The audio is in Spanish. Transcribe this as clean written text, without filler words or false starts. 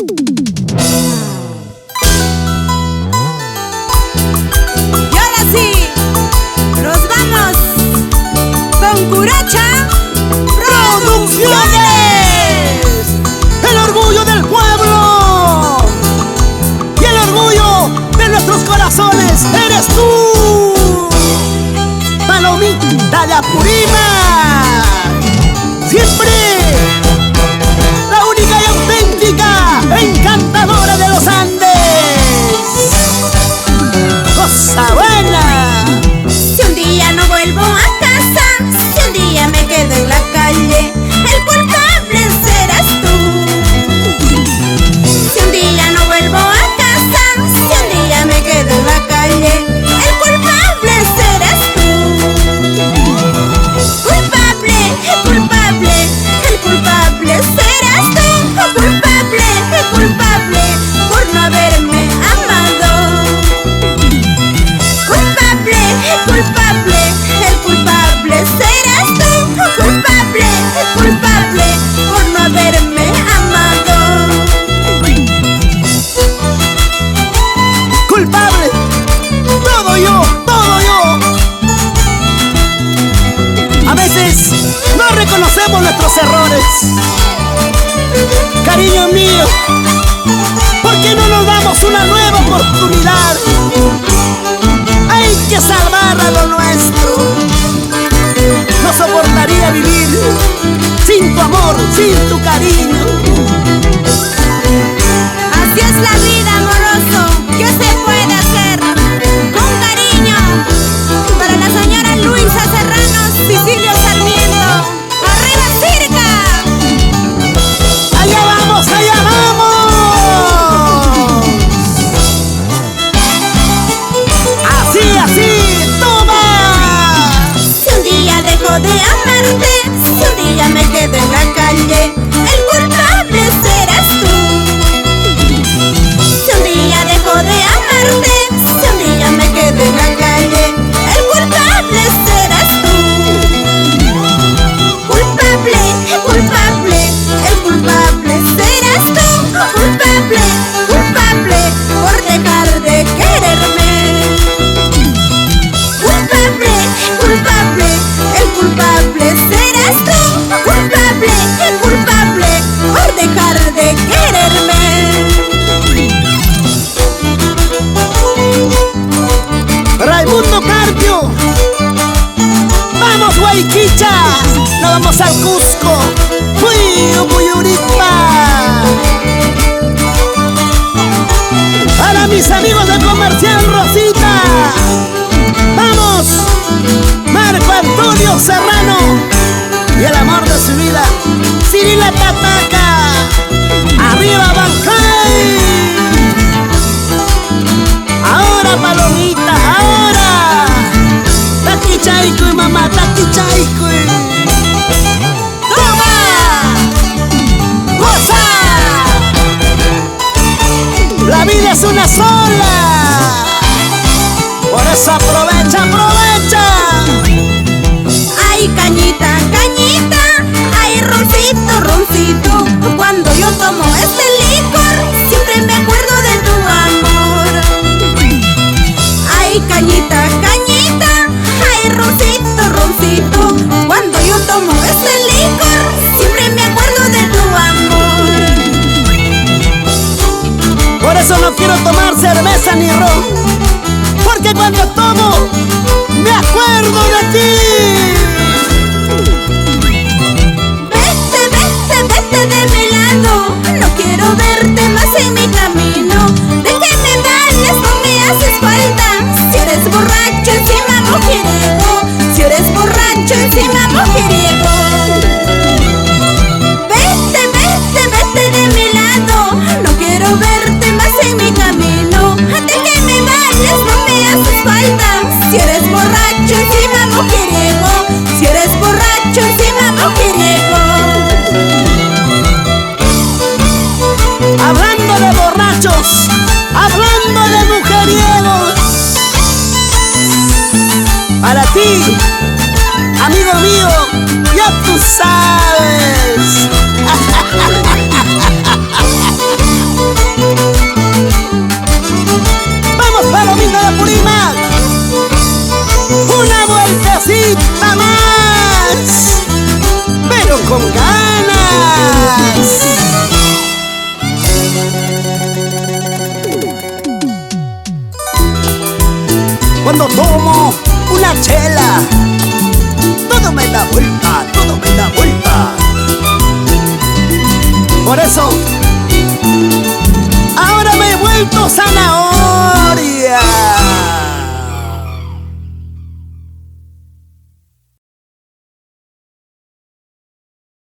Y ahora sí, nos vamos con Curacha Producciones. El orgullo del pueblo y el orgullo de nuestros corazones eres tú, Palomita de Apurímac. Siempre la única y auténtica encantadora de los Andes. Cosa buena. Si un día no vuelvo a casa, si un día me quedo en la calle, el culpable serás tú. Si un día no vuelvo a casa, si un día me quedo en la calle, el culpable serás tú. Culpable, el culpable, el culpable serás tú. Culpable, el culpable por no haberme amado. Culpable, el culpable, el culpable serás tú. Culpable, el culpable por no haberme amado. Culpable, todo yo, todo yo. A veces no reconocemos nuestros errores. Cariño mío, ¿por qué no nos damos una nueva oportunidad? Hay que salvar a lo nuestro. No soportaría vivir sin tu amor, sin tu cariño. Así es la vida, amoroso. ¿Qué se puede hacer? Con cariño para la señora Luisa Serrano, Sicilio Sarmiento. ¡Arriba, Circa! ¡Allá vamos, allá vamos! Así, así, toma. Si un día dejo de amarte, si un día me quedo en la calle, el culpable serás tú. Si un día dejo de amarte, si un día me quedo en la calle, el culpable serás tú. Culpable, el culpable, el culpable serás tú. Culpable, culpable por dejar de quererme. Culpable, culpable, el culpable serás tú. Culpable, el culpable por dejar de quererme. Raimundo Carpio, vamos Guayquicha, nos vamos al Cusco, Puyuripa. Para mis amigos del Comercial Rosita, vamos Marco Antonio Serrano y el amor de su vida, Cirila Tataca. Arriba Bancay. Ahora Palomita, ahora Taquichaico y mamá, Taquichaico. ¡Toma! ¡Goza! La vida es una sola, por eso aprovecha, aprovecha. Ay, cañita, cañita, ay, roncito, roncito. Cuando yo tomo este licor, siempre me acuerdo de tu amor. Ay, cañita, cañita, ay, roncito, roncito. Cuando yo tomo este licor, siempre me acuerdo de tu amor. Por eso no quiero tomar cerveza ni ron, porque cuando tomo me acuerdo de ti. Vete, vete, vete de mi lado. No quiero verte más en mi camino. ¿De qué me vales? No me haces falta. Si eres borracho, encima mujeriego. Si eres borracho, encima mujeriego. Vete, vete, vete de mi lado. No quiero verte más en mi camino. ¿De qué me vales? No me haces falta. Si eres borracho, encima mujeriego. Si eres borracho, encima mujeriego. Hablando de borrachos, hablando de mujeriegos, para ti, amigo mío, ya tú sabes. Cuando tomo una chela, todo me da vuelta, todo me da vuelta. Por eso, ahora me he vuelto zanahoria.